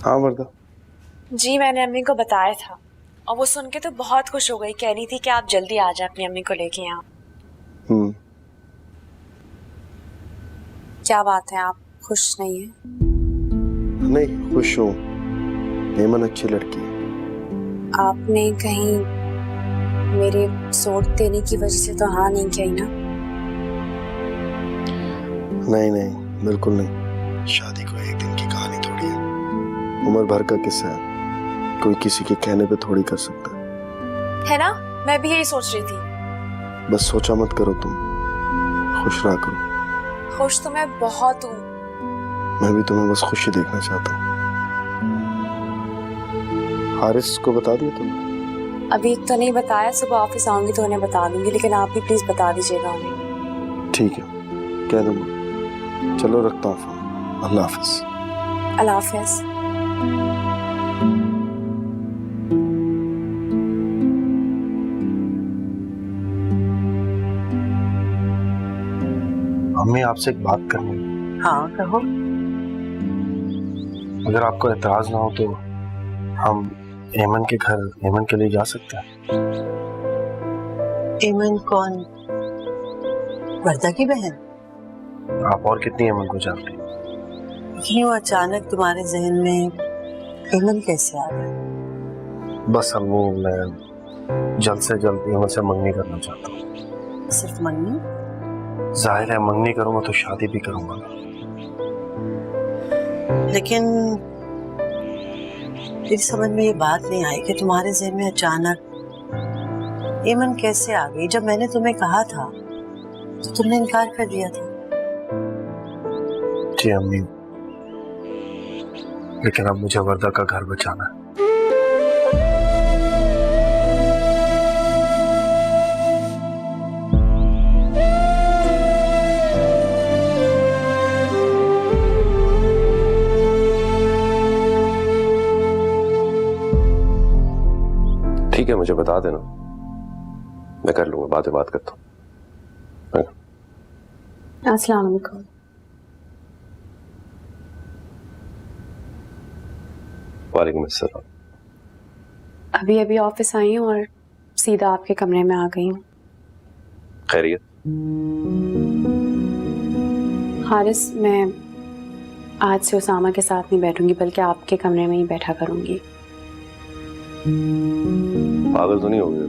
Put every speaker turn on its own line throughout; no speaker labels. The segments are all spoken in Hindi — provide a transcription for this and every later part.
हाँ वर्दा।
जी मैंने अम्मी को बताया था और वो सुन के तो बहुत खुश हो गई, कह रही थी कि आप जल्दी आ जाए अपनी अम्मी को लेके यहाँ। क्या बात है, आप खुश नहीं हैं?
नहीं, खुश हूँ। हेमन अच्छी लड़की है।
आपने कहीं मेरे सूट देने की वजह से तो हाँ नहीं कही ना?
नहीं नहीं, बिल्कुल नहीं। शादी कोई एक दिन की कहानी थोड़ी है, उम्र भर का किस्सा है। कोई किसी के कहने पे थोड़ी कर सकता
है ना? मैं भी यही सोच रही थी।
बस सोचा मत करो तुम, खुश रहा करो।
खुश तो मैं बहुत हूँ।
मैं भी तुम्हें बस खुशी देखना चाहता हूँ। हारिस को बता दिया तुमने?
अभी तो नहीं बताया, सुबह ऑफिस आऊंगी तो उन्हें बता दूंगी, लेकिन आप भी प्लीज बता दीजिएगा उन्हें।
ठीक है, कह दूंगा। चलो रखता हूँ फोन। अल्लाह हाफिज।
अल्लाह हाफिज।
अम्मी, आपसे एक बात करनी है।
हाँ कहो।
अगर आपको एतराज ना हो तो हम एमन के घर एमन के लिए जा सकते हैं।
एमन कौन? वर्दा की बहन?
आप और कितनी एमन को जानते हैं?
क्यों अचानक तुम्हारे जहन में एमन कैसे आ गया?
बस अम्मी, मैं जल्द से जल्द एमन से मंगनी करना चाहता हूँ।
सिर्फ मंगनी?
जाहिर है मंगनी करूंगा तो शादी भी करूंगा।
लेकिन मेरी समझ में ये बात नहीं आई कि तुम्हारे जहन में अचानक एमन कैसे आ गई। जब मैंने तुम्हें कहा था तो तुमने इनकार कर दिया था।
जी अम्मी, लेकिन अब मुझे वर्दा का घर बचाना है। ठीक है, मुझे बता देना, मैं कर लूंगा, बाद में बात करता हूँ।
अस्सलाम वालेकुम।
वालेकुम अस्सलाम।
अभी अभी ऑफिस आई हूँ और सीधा आपके कमरे में आ गई हूँ।
खैरियत?
हारिस, मैं आज से उसामा के साथ नहीं बैठूंगी, बल्कि आपके कमरे में ही बैठा करूंगी।
पागल तो नहीं हो गए?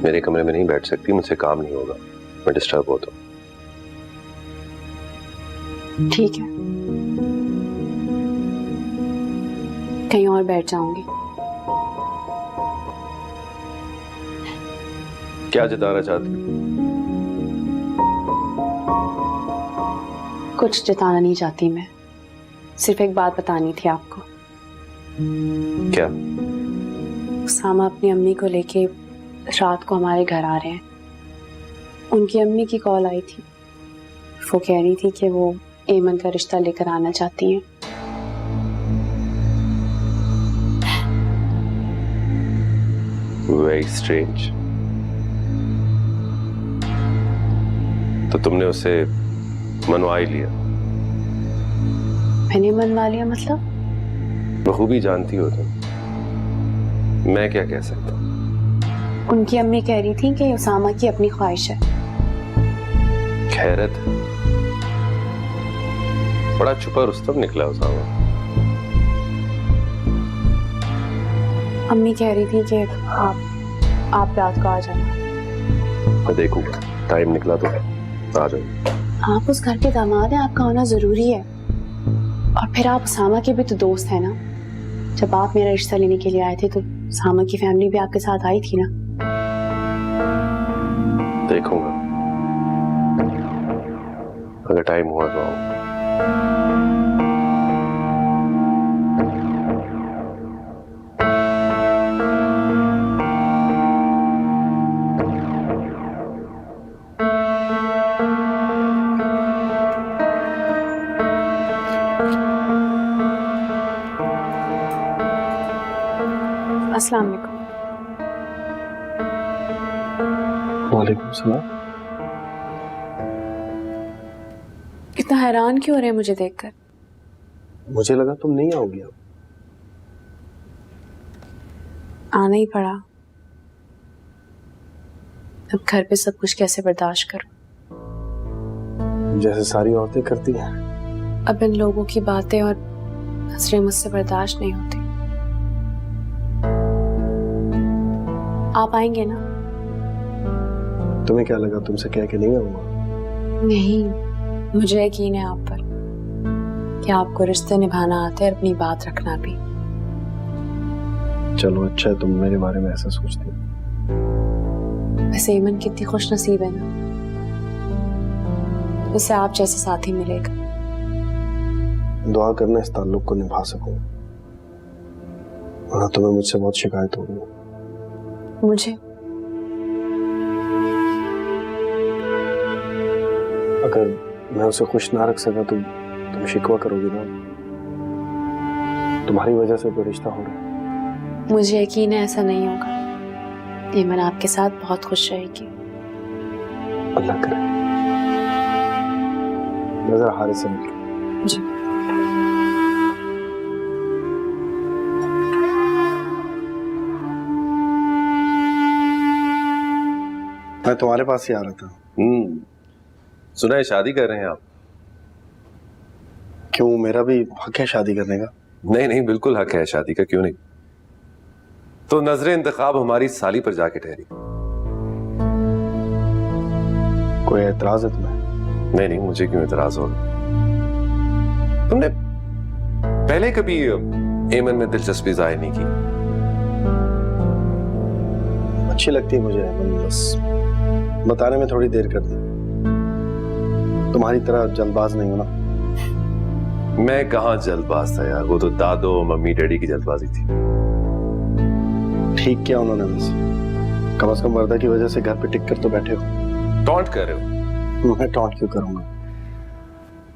मेरे कमरे में नहीं बैठ सकती, मुझसे काम नहीं होगा, मैं डिस्टर्ब होता हूँ।
ठीक है, कहीं और बैठ जाऊंगी।
क्या जताना चाहती हो?
कुछ जताना नहीं चाहती मैं, सिर्फ एक बात बतानी थी आपको।
क्या?
उसामा अपनी अम्मी को लेके रात को हमारे घर आ रहे हैं। उनकी अम्मी की कॉल आई थी, वो कह रही थी कि वो एमन का रिश्ता लेकर आना चाहती हैं।
Very strange. तो तुमने उसे मनवा ही लिया?
मैंने मनवा लिया मतलब?
बखूबी जानती हो तुम, मैं क्या कह सकता हूँ।
उनकी अम्मी कह रही थी कि उसामा की अपनी ख्वाहिश है।
खैरत, बड़ा छुपा रुस्तम निकला उसामा।
अम्मी कह रही थी कि आप रात को आ जाना।
मैं देखूंगा, टाइम निकला तो आ जाऊंगा।
आप उस घर के दामाद हैं, आपका होना जरूरी है। और फिर आप उसामा के भी तो दोस्त हैं ना। जब आप मेरा रिश्ता लेने के लिए आए थे तो उसामा की फैमिली भी आपके साथ आई थी ना।
देखूंगा, अगर टाइम हुआ तो आऊंगा।
अस्सलाम वालेकुम।
वालेकुम सलाम।
इतना हैरान क्यों हो रहे हैं मुझे देखकर?
मुझे लगा तुम नहीं आओगी अब।
आना ही पड़ा। अब घर पे सब कुछ कैसे बर्दाश्त करूं?
जैसे सारी औरतें करती हैं।
अब इन लोगों की बातें और नजरें मुझसे बर्दाश्त नहीं होती। आप आएंगे ना?
तुम्हें क्या लगा तुमसे कह के नहीं आऊंगा?
नहीं, मुझे यकीन है आप पर कि आपको रिश्ते निभाना आता है और अपनी बात रखना भी।
चलो अच्छा है तुम मेरे बारे में ऐसा सोचती हो।
वैसे ईमन कितनी खुश नसीब है ना, उसे आप जैसे साथी मिलेगा।
दुआ करना इस ताल्लुक को निभा सकूं, वरना तुम्हें मुझसे बहुत शिकायत होगी।
मुझे?
अगर मैं उसे खुश ना रख सका तो तुम शिकवा करोगी ना। तुम्हारी वजह से तो रिश्ता हो रहा है।
मुझे यकीन है ऐसा नहीं होगा। ईमन आपके साथ बहुत खुश रहेगी।
अल्लाह करे। नजर हारे से मिल
जी।
मैं तुम्हारे पास ही आ रहा था।
सुना है शादी कर रहे हैं आप?
क्यों, मेरा भी हक है शादी करने का।
नहीं नहीं, बिल्कुल हक है शादी का, क्यों नहीं। तो नजरे इंतखाब हमारी साली पर जाके ठहरी।
कोई एतराज है तुम्हें?
नहीं नहीं, मुझे क्यों एतराज होगा। तुमने पहले कभी एमन में दिलचस्पी जाहिर नहीं की?
अच्छी लगती है मुझे, बस बताने में थोड़ी देर कर दी। तुम्हारी तरह जल्दबाज नहीं हूं ना।
मैं कहाँ जल्दबाज था यार, वो तो दादो मम्मी डैडी की जल्दबाजी थी।
ठीक किया उन्होंने, वैसे कम से कम वर्दा की वजह से घर पे टिक कर तो बैठे हो।
टॉन्ट कर रहे हो?
मैं टॉन्ट क्यों करूंगा।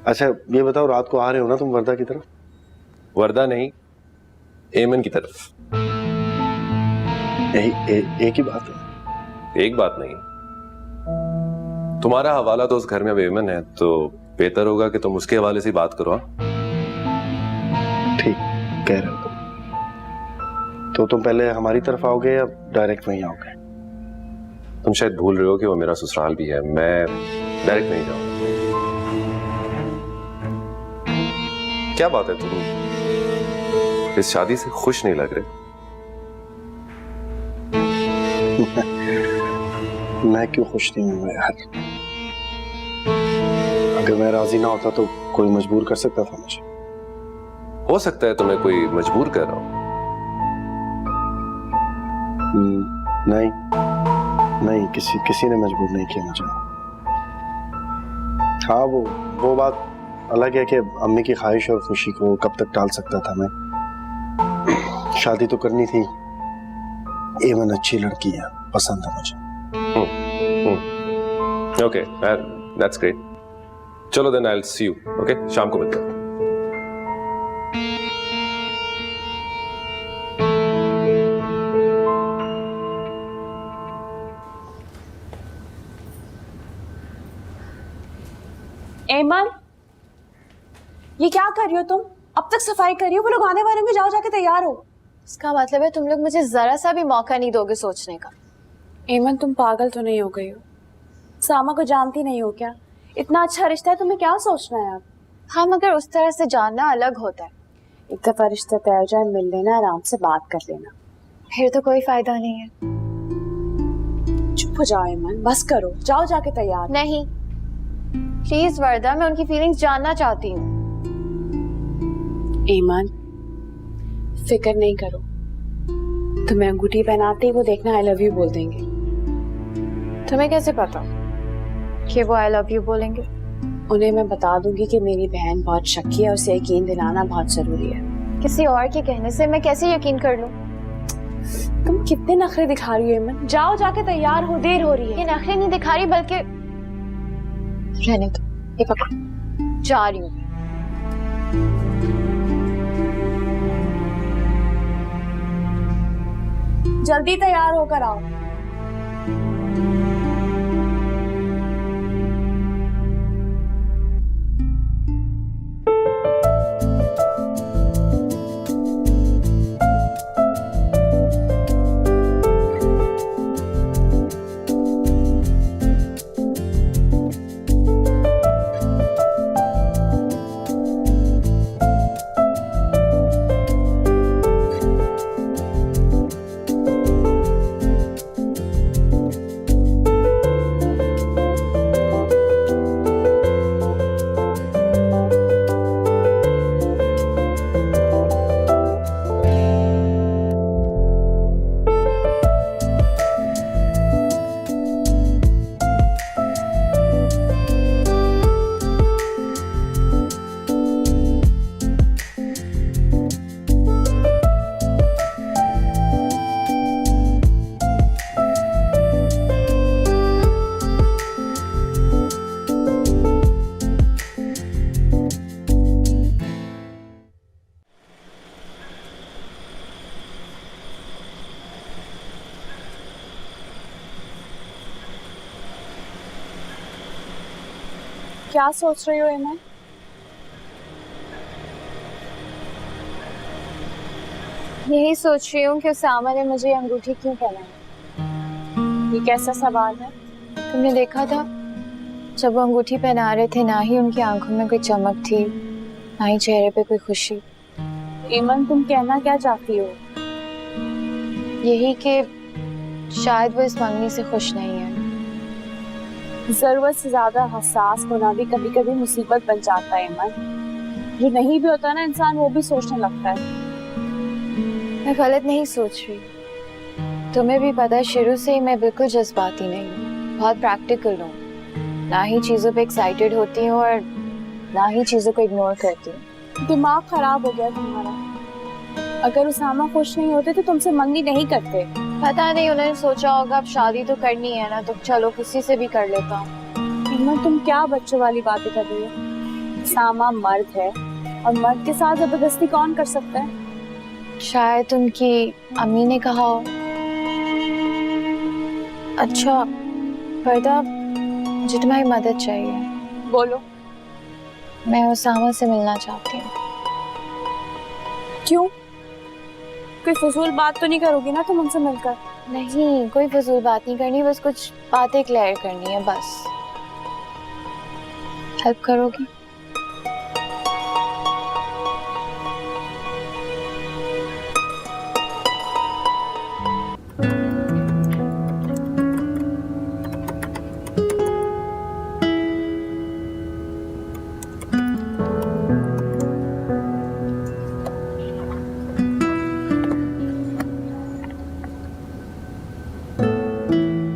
अच्छा ये बताओ, रात को आ रहे हो ना तुम वर्दा की तरफ?
वर्दा नहीं, एमन की तरफ।
एक ही बात है।
एक बात नहीं, तुम्हारा हवाला तो उस घर में अब एमन है, तो बेहतर होगा कि तुम उसके हवाले से बात करो।
ठीक कह रहे हो तुम। तो तुम पहले हमारी तरफ आओगे या डायरेक्ट वहीं आओगे?
तुम शायद भूल रहे हो कि वो मेरा ससुराल भी है, मैं डायरेक्ट नहीं जाऊंगा। क्या बात है, तुम इस शादी से खुश नहीं लग रहे?
मैं क्यों खुश नहीं हूँ यार। अगर मैं राजी ना होता तो कोई मजबूर कर सकता था मुझे।
हो सकता है तुम्हें कोई मजबूर कर रहा हो।
नहीं नहीं, किसी ने मजबूर नहीं किया मुझे। हाँ वो बात अलग है कि अम्मी की ख्वाहिश और खुशी को कब तक टाल सकता था मैं। शादी तो करनी थी। एमन अच्छी लड़की है, पसंद है मुझे।
Okay, that's great. चलो then I will see you. Okay, शाम को मिलते हैं।
एमन, ये क्या कर रही हो तुम? अब तक सफाई कर रही हो, वो लोग आने वाले में, जाओ जाके तैयार हो।
इसका मतलब है तुम लोग मुझे जरा सा भी मौका नहीं दोगे सोचने का।
एमन, तुम पागल तो नहीं हो गई हो? सामा को जानती नहीं हो क्या? इतना अच्छा रिश्ता है, तुम्हें क्या सोचना है अब?
हाँ, मगर उस तरह से जानना अलग होता है।
एक दफा रिश्ता तय हो जाए, मिल लेना, आराम से बात कर लेना।
फिर तो कोई फायदा नहीं है।
चुप हो जाओ एमन, बस करो, जाओ जाके तैयार।
नहीं प्लीज वर्दा, मैं उनकी फीलिंग्स जानना चाहती हूँ।
एमन, फिक्र नहीं करो, तुम्हें अंगूठी पहनाते ही वो देखना आई लव यू बोल देंगे।
तुम्हें कैसे पता कि वो आई लव यू बोलेंगे?
उन्हें मैं बता दूंगी कि मेरी बहन बहुत शक्की है, उसे यकीन दिलाना बहुत जरूरी है।
किसी और के कहने से मैं कैसे यकीन कर लूं?
तुम कितने नखरे दिखा रही हो एमन, जाओ जाके तैयार हो, देर हो रही है।
ये नखरे नहीं दिखा रही, बल्कि रहने दो, ये पकड़ो, जा रही हूँ।
जल्दी तैयार होकर आओ। क्या सोच रही हो ईमान?
यही सोच रही हूँ कि उसामा ने मुझे ये अंगूठी क्यों पहनाई।
ये कैसा सवाल है?
तुमने देखा था जब वो अंगूठी पहना रहे थे, ना ही उनकी आंखों में कोई चमक थी, ना ही चेहरे पे कोई खुशी।
ईमान, तुम कहना क्या चाहती हो?
यही कि शायद वो इस मंगनी से खुश नहीं है।
जरूरत से ज्यादा हसास होना भी कभी कभी मुसीबत बन जाता है ईमान। जो नहीं भी होता ना इंसान, वो भी सोचने लगता है।
मैं गलत नहीं सोच रही। तुम्हें भी पता है शुरू से ही मैं बिल्कुल जज्बाती नहीं हूँ, बहुत प्रैक्टिकल हूँ। ना ही चीजों पे एक्साइटेड होती हूँ और ना ही चीजों को इग्नोर करती हूँ।
दिमाग खराब हो गया तुम्हारा। अगर उसामा खुश नहीं होते तो तुमसे मंगनी नहीं करते।
पता नहीं, उन्होंने सोचा होगा अब शादी तो करनी है ना, तो चलो किसी से भी कर लेता हूँ।
ईमान, तुम क्या बच्चों वाली बातें कर रही हो? उसामा मर्द है और मर्द के साथ जबरदस्ती कौन कर सकता है?
शायद उनकी अम्मी ने कहा हो। अच्छा फरदा, मुझे तुम्हारी मदद चाहिए।
बोलो।
मैं उसामा से मिलना चाहती हूँ।
क्यों? कोई फजूल बात तो नहीं करोगी ना तुम उनसे मिलकर?
नहीं, कोई फजूल बात नहीं करनी, बस कुछ बातें क्लियर करनी है बस। हेल्प करोगी?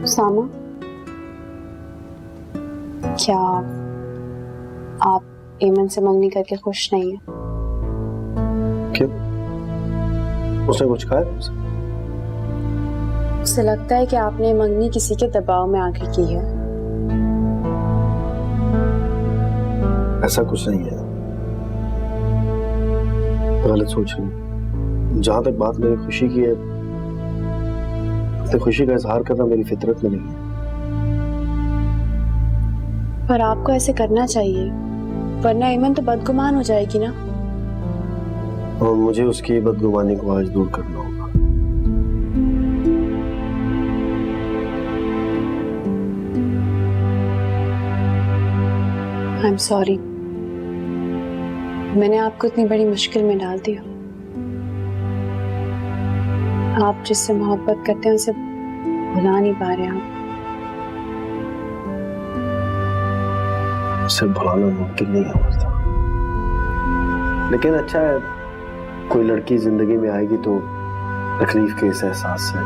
उसामा, क्या आप ईमान से मंगनी करके खुश नहीं हैं?
क्यों? उसने कुछ कहा है तुमसे?
उसे लगता है कि आपने मंगनी किसी के दबाव में आके की है।
ऐसा कुछ नहीं है, गलत सोच रही हूँ। जहां तक बात मेरी खुशी की है, अपनी खुशी का इजहार करना मेरी फितरत में नहीं है।
पर आपको ऐसे करना चाहिए, वरना ईमान तो बदगुमान हो जाएगी ना।
और मुझे उसकी बदगुमानी को आज दूर करना होगा।
आई एम सॉरी, मैंने आपको इतनी बड़ी मुश्किल में डाल दिया। आप जिससे मोहब्बत करते हैं उसे भुला नहीं पा रहे आप।
उसे भुलाना मुमकिन नहीं होता, लेकिन अच्छा है कोई लड़की जिंदगी में आएगी तो तकलीफ के इस एहसास से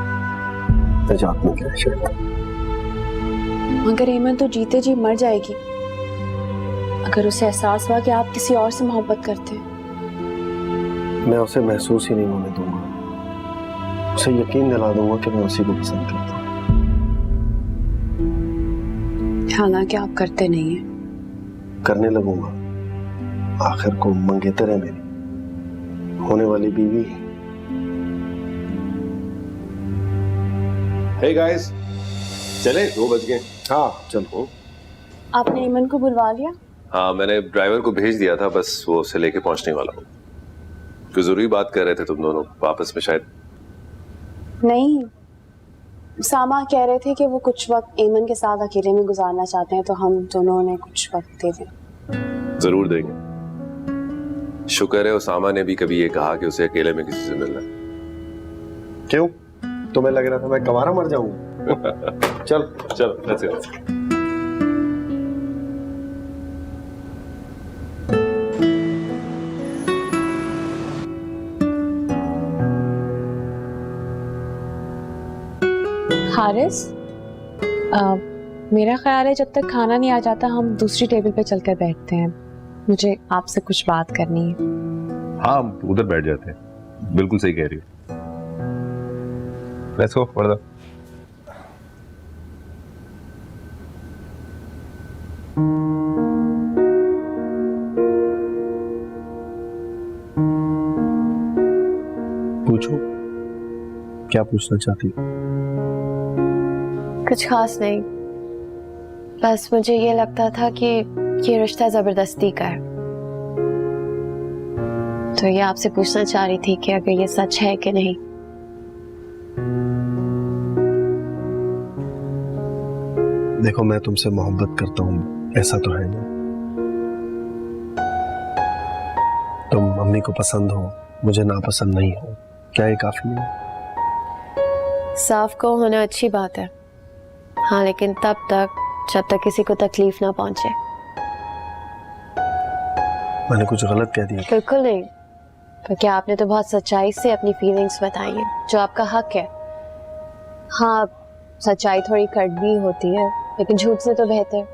निजात मिल जाए शायद।
मगर ईमान तो जीते जी मर जाएगी अगर उसे एहसास हुआ कि आप किसी और से मोहब्बत करते हैं।
मैं उसे महसूस ही नहीं होने दूंगा, उसे यकीन दिला दूंगा कि मैं उसी को पसंद करता हूँ।
हालांकि आप करते नहीं हैं।
करने लगूंगा, आखिर को मंगेतर है मेरी होने वाली बीवी।
हे गाइस, चले 2 बज गए।
हाँ चलो।
आपने ईमान को बुलवा लिया?
हाँ, मैंने ड्राइवर को भेज दिया था, बस वो उसे लेके पहुंचने वाला हूँ। कोई जरूरी बात कर रहे थे तुम दोनों आपस में शायद?
नहीं, उसामा कह रहे थे कि वो कुछ वक्त ईमान के साथ अकेले में गुजारना चाहते हैं, तो हम दोनों ने कुछ वक्त दे दें।
जरूर देंगे। शुक्र है उसामा ने भी कभी ये कहा कि उसे अकेले में किसी से मिलना।
क्यों? तुम्हें लग रहा था मैं कवारा मर जाऊंगा? चल
चलो let's go।
हारिस, मेरा ख्याल है जब तक खाना नहीं आ जाता हम दूसरी टेबल पे चलकर बैठते हैं। मुझे आपसे कुछ बात करनी है।
हाँ, उधर बैठ जाते हैं, बिल्कुल सही कह रही हो। Let's go further.
पूछो, क्या पूछना चाहती हो?
कुछ खास नहीं, बस मुझे ये लगता था कि ये रिश्ता जबरदस्ती का है, तो ये आपसे पूछना चाह रही थी कि अगर ये सच है कि नहीं।
देखो, मैं तुमसे मोहब्बत करता हूँ ऐसा तो है नहीं। तुम अम्मी को पसंद हो, मुझे नापसंद नहीं हो, क्या ये काफी है?
साफ को होना अच्छी बात है, हाँ, लेकिन तब तक जब तक किसी को तकलीफ ना पहुंचे।
मैंने कुछ गलत कह दिया?
बिल्कुल नहीं, क्योंकि आपने तो बहुत सच्चाई से अपनी फीलिंग्स बताई हैं, जो आपका हक है। हाँ, सच्चाई थोड़ी कड़वी होती है, लेकिन झूठ से तो बेहतर।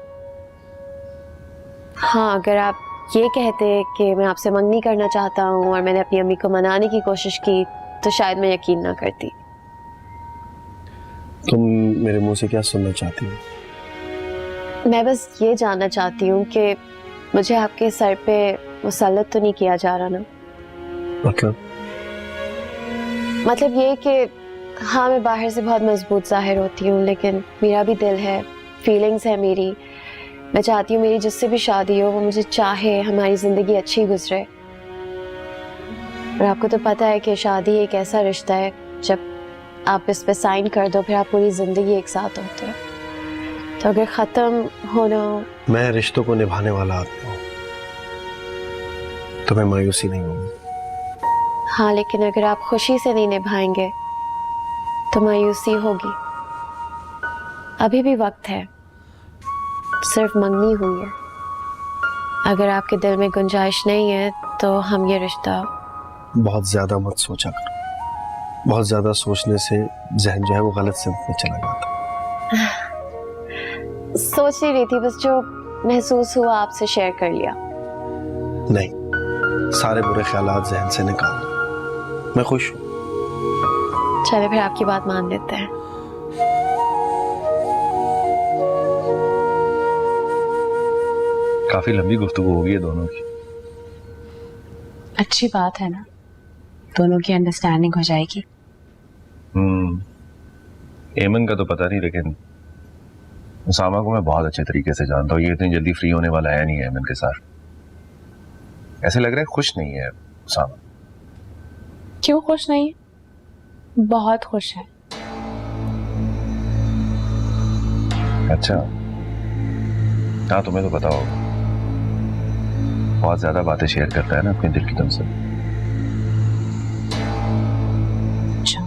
हाँ, अगर आप ये कहते कि मैं आपसे मंगनी करना चाहता हूँ और मैंने अपनी अम्मी को मनाने की कोशिश की, तो शायद मैं यकीन ना करती।
तुम मेरे मुंह से क्या सुनना चाहती हो?
मैं बस ये जानना चाहती हूँ कि मुझे आपके सर पे मुसल्लत तो नहीं किया जा रहा ना? मतलब ये कि हाँ, मैं बाहर से बहुत मजबूत जाहिर होती हूँ, लेकिन मेरा भी दिल है, फीलिंग्स है मेरी। मैं चाहती हूँ मेरी जिससे भी शादी हो वो मुझे चाहे, हमारी जिंदगी अच्छी गुजरे। और आपको तो पता है कि शादी एक ऐसा रिश्ता है, जब आप इस पे साइन कर दो फिर आप पूरी जिंदगी एक साथ होते हो। तो अगर खत्म होना हो।
मैं रिश्तों को निभाने वाला आदमी हूँ, तुम्हें मायूसी नहीं होगी।
हाँ, लेकिन अगर आप खुशी से नहीं निभाएंगे तो मायूसी होगी। अभी भी वक्त है, सिर्फ मंगनी हुई है। अगर आपके दिल में गुंजाइश नहीं है तो हम ये रिश्ता।
बहुत ज्यादा मत सोचा करो, बहुत ज्यादा सोचने से जहन जो है वो गलत सिमत में चला जाता है।
सोच ही रही थी, बस जो महसूस हुआ आपसे शेयर कर लिया।
नहीं, सारे बुरे ख्यालात जहन से निकाल दो, मैं खुश हूँ।
चले फिर आपकी बात मान लेते हैं।
काफी लंबी गुफ्तगू होगी है दोनों की।
अच्छी बात है ना, दोनों की अंडरस्टैंडिंग हो जाएगी।
एमन का तो पता नहीं, लेकिन उसामा को मैं बहुत अच्छे तरीके से जानता हूँ। ये इतनी जल्दी फ्री होने वाला है नहीं एमन के साथ। ऐसे लग रहा है खुश नहीं है उसामा।
क्यों खुश नहीं है? बहुत खुश है।
अच्छा, हाँ, तुम्हें तो पता होगा, बहुत ज्यादा बातें शेयर करता है ना अपने दिल की तुमसे।
अच्छा,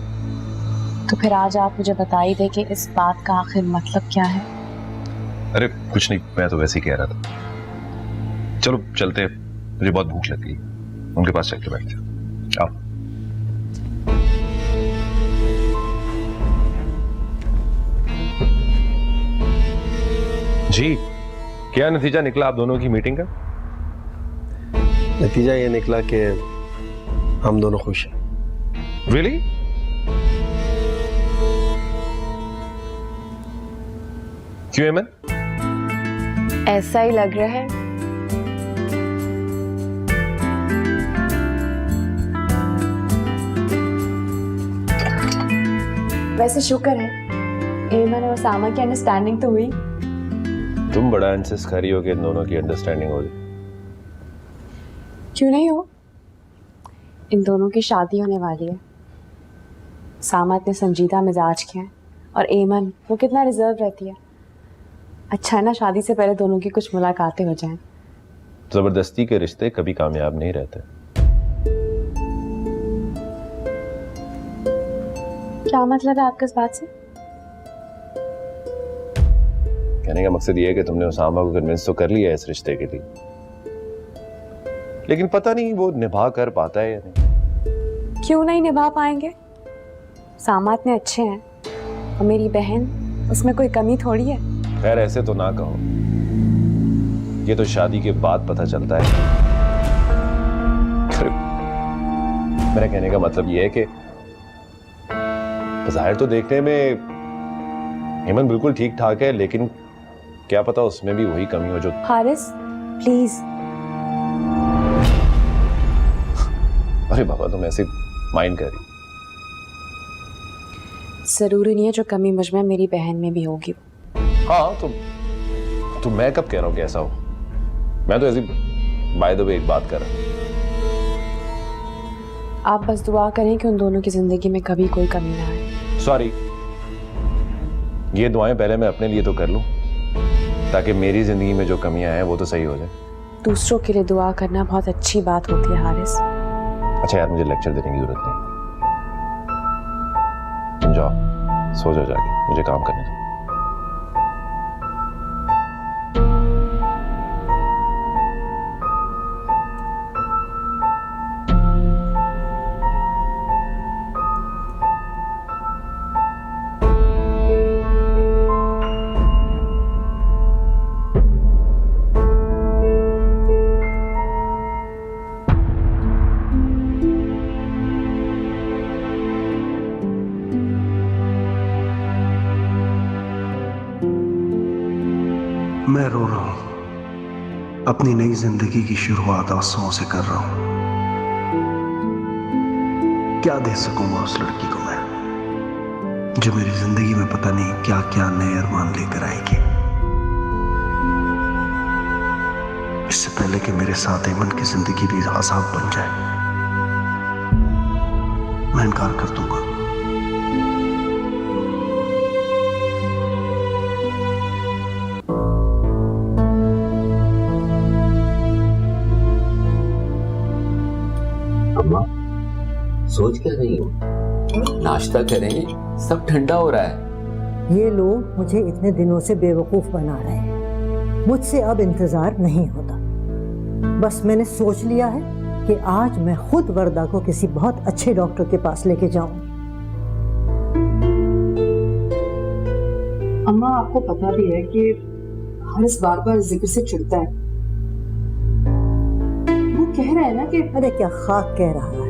तो फिर आज आप मुझे बता ही दे कि इस बात का आखिर मतलब क्या है।
अरे कुछ नहीं, मैं तो वैसे ही कह रहा था। चलो चलते, मुझे बहुत भूख लगी, उनके पास चल के बैठते। आओ। जी, क्या नतीजा निकला आप दोनों की मीटिंग का?
नतीजा ये निकला कि हम दोनों खुश हैं।
रियली? क्यों एमन?
ऐसा ही लग रहा है।
वैसे शुक्र है, एमन और सामा की अंडरस्टैंडिंग तो हुई।
तुम बड़ा इंसिस्ट कर रही हो कि इन दोनों की अंडरस्टैंडिंग हो जाए।
क्यों नहीं हो? इन दोनों की शादी होने वाली है। सामा इतने संजीदा मिजाज के हैं और एमन वो कितना रिजर्व रहती है। अच्छा है ना, शादी से पहले दोनों की कुछ मुलाकातें हो जाएं।
जबरदस्ती के रिश्ते कभी कामयाब नहीं रहते।
क्या मतलब है आपके इस बात से?
कहने का मकसद ये है कि तुमने उसामा को कन्विंस तो कर लिया है इस रिश्ते के लिए, लेकिन पता नहीं वो निभा कर पाता है या नहीं।
क्यों नहीं निभा पाएंगे? सामा इतने अच्छे हैं और मेरी बहन, उसमें कोई कमी थोड़ी है।
खैर ऐसे तो ना कहो, ये तो शादी के बाद पता चलता है। मेरा कहने का मतलब ये है कि ज़ाहिर तो देखने में हेमन बिल्कुल ठीक ठाक है, लेकिन क्या पता उसमें भी वही कमी हो जो।
हारिस प्लीज।
अरे बाबा, तुम ऐसे माइंड कर रही।
जरूरी नहीं है जो कमी मुझ में मेरी बहन में भी होगी।
हाँ, तो
तो मैं कब कह रहा हूं कि ऐसा हो? मैं तो ऐसी बाय द वे एक बात कर रहा हूं।
आप बस दुआ करें कि उन दोनों की जिंदगी में कभी कोई कमी ना आए।
सॉरी, ये दुआएं पहले मैं अपने लिए तो कर लूं ताकि मेरी जिंदगी में जो कमियां हैं वो तो सही हो जाए।
दूसरों के लिए दुआ करना बहुत अच्छी बात होती है हारिस।
अच्छा यार, मुझे लेक्चर देने की जरूरत नहीं। तुम जाओ, सो जाओ जाके, मुझे काम करने दो।
मैं रो रहा हूं, अपनी नई जिंदगी की शुरुआत आंसुओं से कर रहा हूं। क्या दे सकूंगा उस लड़की को मैं, जो मेरी जिंदगी में पता नहीं क्या क्या नए अरमान लेकर आएगी। इससे पहले कि मेरे साथ ऐमन की जिंदगी भी अज़ाब बन जाए, मैं इनकार कर दूंगा।
अम्मा, सोच क्या रही हो? नाश्ता करें, सब ठंडा हो रहा है।
ये लोग मुझे इतने दिनों से बेवकूफ बना रहे हैं, मुझसे अब इंतजार नहीं होता। बस मैंने सोच लिया है कि आज मैं खुद वर्दा को किसी बहुत अच्छे डॉक्टर के पास लेके जाऊंगी।
अम्मा, आपको पता भी है कि हारिस बार बार जिक्र से चिढ़ता है। वो कह रहा है ना कि
अरे क्या खाक कह रहा है,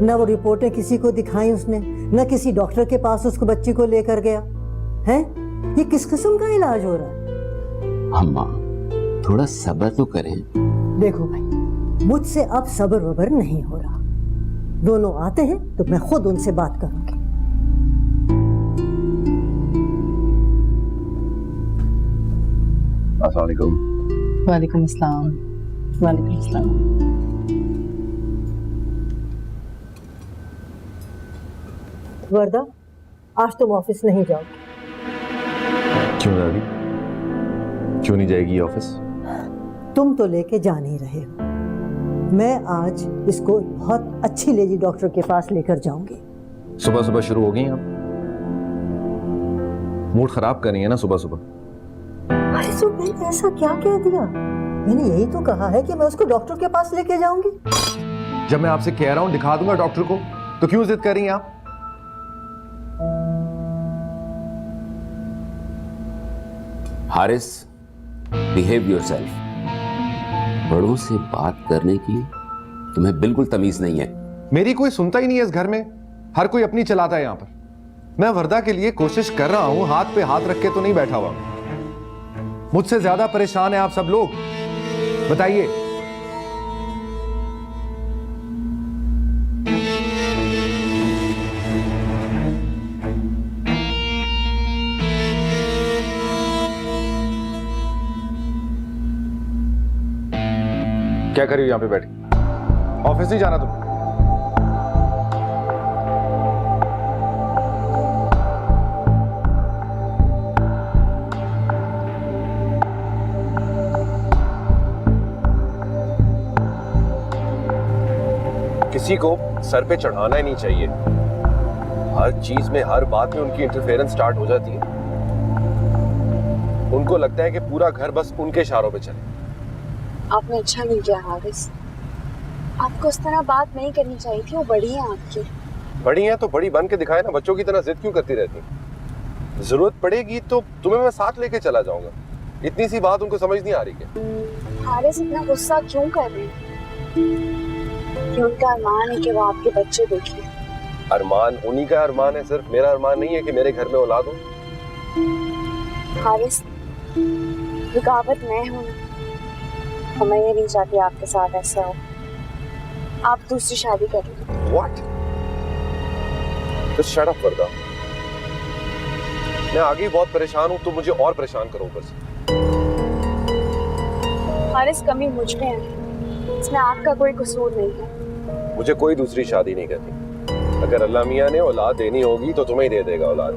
न वो रिपोर्टें किसी को दिखाई उसने, न किसी डॉक्टर के पास उसको बच्ची को लेकर गया है। ये किस किस्म का इलाज हो रहा है?
अम्मा, थोड़ा सब्र तो करें।
देखो भाई, मुझसे अब सब्र वबर नहीं हो रहा। दोनों आते हैं तो मैं खुद उनसे बात करूंगी।
अस्सलाम वालेकुम।
वालेकुम अस्सलाम। वालेकुम अस्सलाम।
वर्दा, आज तुम ऑफिस नहीं जाओगी।
क्यों दादी, क्यों नहीं जाएगी ऑफिस?
तुम तो लेके जा नहीं रहे हो। मैं आज इसको बहुत अच्छी लेडी डॉक्टर के पास लेकर जाऊंगी।
सुबह सुबह शुरू हो गई आप, मूड खराब कर रही है ना सुबह सुबह।
अरे तो मैंने ऐसा क्या कह दिया? मैंने यही तो कहा है कि मैं उसको डॉक्टर के पास लेके जाऊंगी।
जब मैं आपसे कह रहा हूं दिखा दूंगा डॉक्टर को, तो क्यों जिद कर रही हैं आप?
Haris, behave yourself. बड़ों से बात करने की तुम्हें बिल्कुल तमीज नहीं है।
मेरी कोई सुनता ही नहीं है इस घर में, हर कोई अपनी चलाता है यहां पर। मैं वर्दा के लिए कोशिश कर रहा हूं, हाथ पे हाथ रख के तो नहीं बैठा हुआ। मुझसे ज्यादा परेशान है आप सब लोग, बताइए। क्या कर रही हो यहां पे बैठी? ऑफिस नहीं जाना तुम? किसी को सर पे चढ़ाना ही नहीं चाहिए। हर चीज में, हर बात में उनकी इंटरफेरेंस स्टार्ट हो जाती है। उनको लगता है कि पूरा घर बस उनके इशारों पे चले।
आपने अच्छा नहीं किया हारिस, आपको उस तरह बात नहीं करनी चाहिए थी। वो बड़ी है आपकी।
बड़ी है तो बड़ी बन के दिखाए ना, बच्चों की तरह जिद क्यों करती रहती? जरूरत पड़ेगी तो तुम्हें मैं साथ लेके चला जाऊंगा। इतनी सी बात उनको समझ नहीं आ रही क्या?
हारिस इतना गुस्सा क्यों कर रहे हैं? कि उनका अरमान है कि वो आपके बच्चे देखें।
अरमान उन्हीं का अरमान है, सिर्फ मेरा अरमान नहीं है कि मेरे घर में औलाद हो।
हारिस, रुकावट मैं हूँ और मैं ये नहीं चाहती आपके साथ ऐसा हो। आप दूसरी शादी कर लीजिए।
What? Just shut up, वर्दा। मैं आगे ही बहुत परेशान हूँ, तो मुझे और परेशान करो ऊपर से।
हारिस कमी मुझ में है, इसमें आपका कोई कसूर नहीं है।
मुझे कोई दूसरी शादी नहीं करनी। अगर अल्लाह मियाँ ने औलाद देनी होगी तो तुम्हें ही दे देगा औलाद।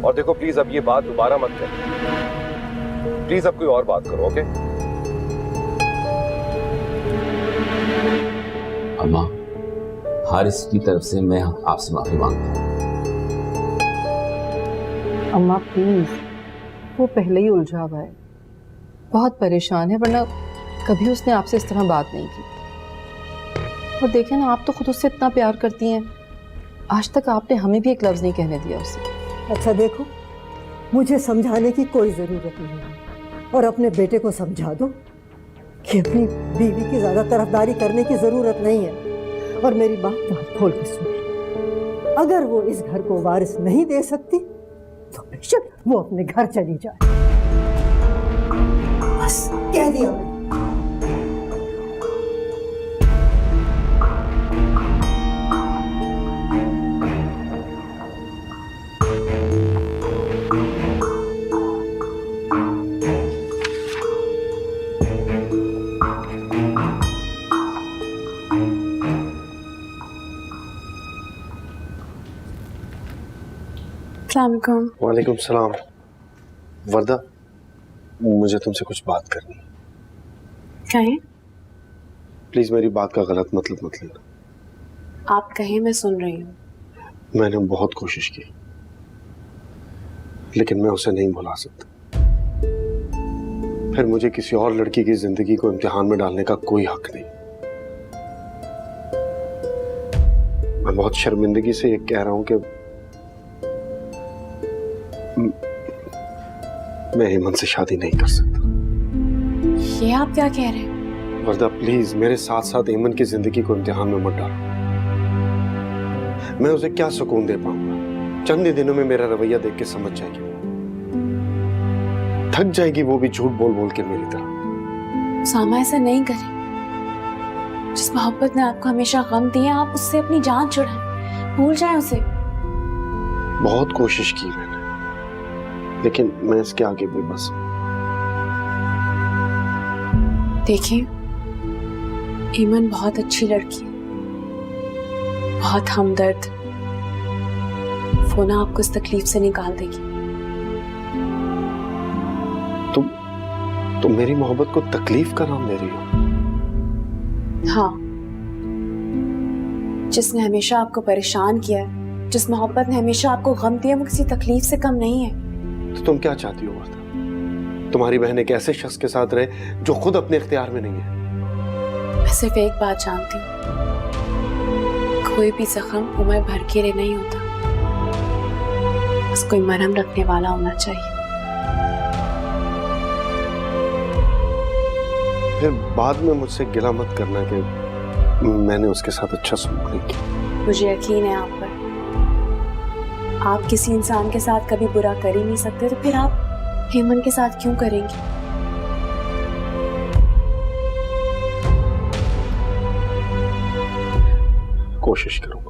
और देखो प्लीज अब ये बात दोबारा मत करो, प्लीज अब कोई और बात करो, ओके?
अम्मा, हारिस की तरफ से मैं आपसे माफी मांगता हूँ।
अम्मा प्लीज, वो पहले ही उलझा हुआ है, बहुत परेशान है, वरना कभी उसने आपसे इस तरह बात नहीं की। और देखें ना, आप तो खुद उससे इतना प्यार करती हैं, आज तक आपने हमें भी एक लफ्ज नहीं कहने दिया उसे।
अच्छा देखो, मुझे समझाने की कोई ज़रूरत नहीं है, और अपने बेटे को समझा दो कि अपनी बीवी की ज़्यादा तरफदारी करने की ज़रूरत नहीं है। और मेरी बात कान खोल के सुनिए, अगर वो इस घर को वारिस नहीं दे सकती तो बेशक वो अपने घर चली जाए। बस कह दिया मैंने।
अस्सलामुअलैकुम।
वालेकुम सलाम। वर्दा, मुझे तुमसे कुछ बात करनी है।
कहें?
प्लीज मेरी बात का गलत मतलब मत लेना।
आप कहें, मैं सुन रही हूँ।
मैंने बहुत कोशिश की, लेकिन मैं उसे नहीं भुला सकता। फिर मुझे किसी और लड़की की जिंदगी को इम्तिहान में डालने का कोई हक नहीं। मैं बहुत शर्मिंदगी से ये कह रहा हूं कि मैं हेमंत से शादी नहीं कर सकता।
ये आप क्या कह रहे हैं?
वर्दा प्लीज मेरे साथ साथ हेमंत की जिंदगी को इम्तिहान में मत डालो। मैं उसे क्या सुकून दे पाऊंगा? चंद ही दिनों में मेरा रवैया देख के समझ जाएगी, थक जाएगी वो भी झूठ बोल बोल के मेरी तरह।
सामा ऐसा नहीं करें। जिस मोहब्बत ने आपको हमेशा गम दिया, आप उससे अपनी जान छुड़ाएं, भूल जाएं उसे।
बहुत कोशिश की मैंने, लेकिन मैं इसके आगे भी बस।
देखिए, ईमन बहुत अच्छी लड़की है, बहुत हमदर्द। वो ना आपको इस तकलीफ से निकाल देगी।
तुम मेरी मोहब्बत को तकलीफ का नाम दे रही हो?
हाँ, जिसने हमेशा आपको परेशान किया है, जिस मोहब्बत ने हमेशा आपको गम दिया, वो किसी तकलीफ से कम नहीं है।
तो तुम क्या चाहती हो वर्दा? तुम्हारी बहन एक ऐसे शख्स के साथ रहे जो खुद अपने इख्तियार में नहीं है।
मैं सिर्फ एक बात जानती हूँ, कोई भी जख्म उम्र भर के लिए नहीं होता, बस कोई मरहम रखने वाला होना चाहिए।
फिर बाद में मुझसे गिला मत करना कि मैंने उसके साथ अच्छा सलूक नहीं किया।
मुझे यकीन है आप पर। आप किसी इंसान के साथ कभी बुरा कर ही नहीं सकते, तो फिर आप हेमंत के साथ क्यों करेंगे?
कोशिश करूंगा।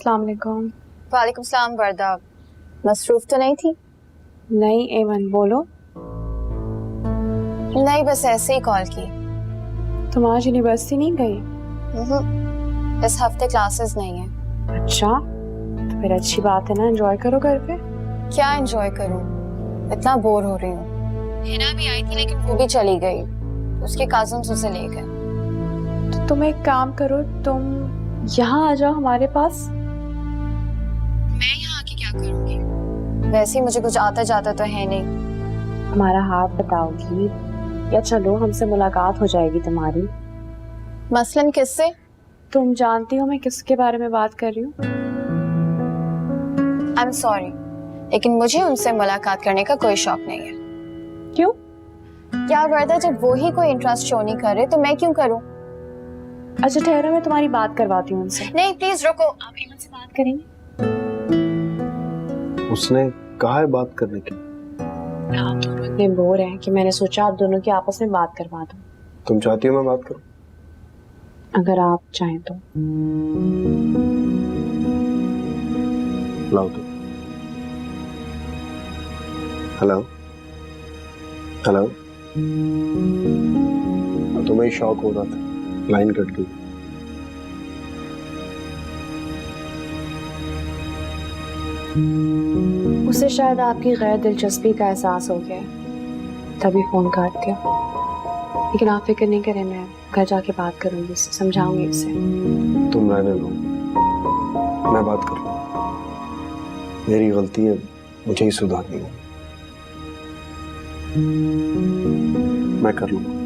अस्सलाम वालेकुम।
वालेकुम सलाम वर्दा। मसरूफ तो नहीं थी?
नहीं एमन, बोलो।
नहीं, बस ऐसे ही कॉल की।
तुम आज यूनिवर्सिटी नहीं गई?
इस हफ्ते क्लासेस नहीं है।
अच्छा, तो फिर अच्छी बात है ना, एंजॉय करो घर पे।
क्या एंजॉय करूं, इतना बोर हो रही हूँ। हिना भी आई थी लेकिन वो भी चली गई, उसके कजिन्स उसे ले गए।
तो तुम एक काम करो, तुम यहाँ आ जाओ हमारे पास।
मैं यहाँ आके क्या करूँगी? वैसे ही मुझे कुछ आता जाता तो है नहीं।
हमारा हाथ बताओगी या चलो हमसे मुलाकात हो जाएगी तुम्हारी।
मसलन किससे?
तुम जानती हो मैं किसके बारे में बात कर रही हूँ?
आई एम सॉरी, लेकिन मुझे उनसे मुलाकात करने का कोई शौक नहीं है।
क्यों?
क्या वर्दा, जब वो ही कोई इंटरेस्ट शो नहीं कर रहे तो मैं क्यों करूं?
अच्छा ठहरो, मैं तुम्हारी बात करवाती हूँ उनसे।
नहीं प्लीज रुको।
आप एमन से बात करेंगे?
उसने कहा है बात करने की।
हाँ, दोनों इतने बोर हैं कि मैंने सोचा आप दोनों की आपस में बात करवा दूं।
तुम चाहती हो मैं बात करूं?
अगर आप चाहें तो।
लाओ तो। हेलो हेलो, तुम्हें शौक हो रहा था, लाइन कट गई।
उसे शायद आपकी गैर दिलचस्पी का एहसास हो गया, तभी फोन काट दिया। लेकिन आप फिक्र नहीं करें, मैं घर जाके बात करूंगी उससे, समझाऊंगी उसे।
तुम रहने दो, मैं बात करूंगा। मेरी गलती है, मुझे ही सुधारनी है। मैं कर लूंगा।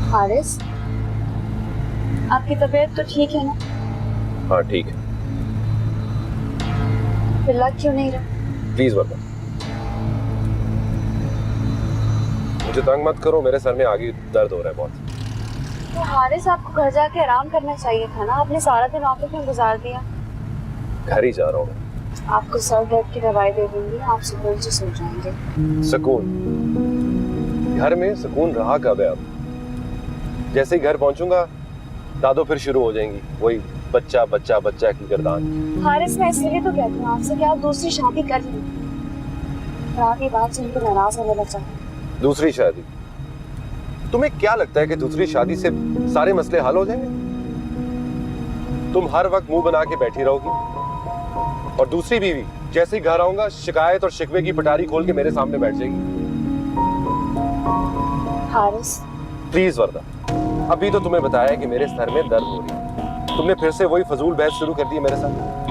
हारिस, आपकी तबीयत तो ठीक है ना?
हाँ ठीक है।
फिर लग क्यों नहीं रहा?
प्लीज वर्दा, मुझे तंग मत करो, मेरे सर में आगे दर्द हो रहा है बहुत।
तो हारिस, आपको घर जाके आराम करना चाहिए था ना, आपने सारा दिन ऑफिस में गुजार दिया।
घर ही जा रहा हूँ मैं।
आपको सर दर्द की दवाई दे दूंगी, आप सुकून से सो जाएंगे।
सुकून? घर में सुकून रहा कब है अब? जैसे ही घर पहुंचूंगा दादो फिर शुरू हो जाएंगी, वही बच्चा बच्चा बच्चा की गर्दान।
हारिस, मैं इसलिए तो कहती हूँ आपसे कि आप दूसरी शादी कर लें। आपकी बात सुनकर नाराज होने लगा।
दूसरी शादी? तुम्हें क्या लगता है कि दूसरी शादी से सारे मसले हल हो जाएंगे? तुम हर वक्त मुंह बना के बैठी रहोगी और दूसरी बीवी जैसे ही घर आऊंगा शिकायत और शिकवे की पटारी खोल के मेरे सामने बैठ जाएगी।
हारिस
प्लीज वर्दा, अभी तो तुम्हें बताया कि मेरे सर में दर्द हो रही है, तुमने फिर से वही फजूल बहस शुरू कर दी है मेरे साथ।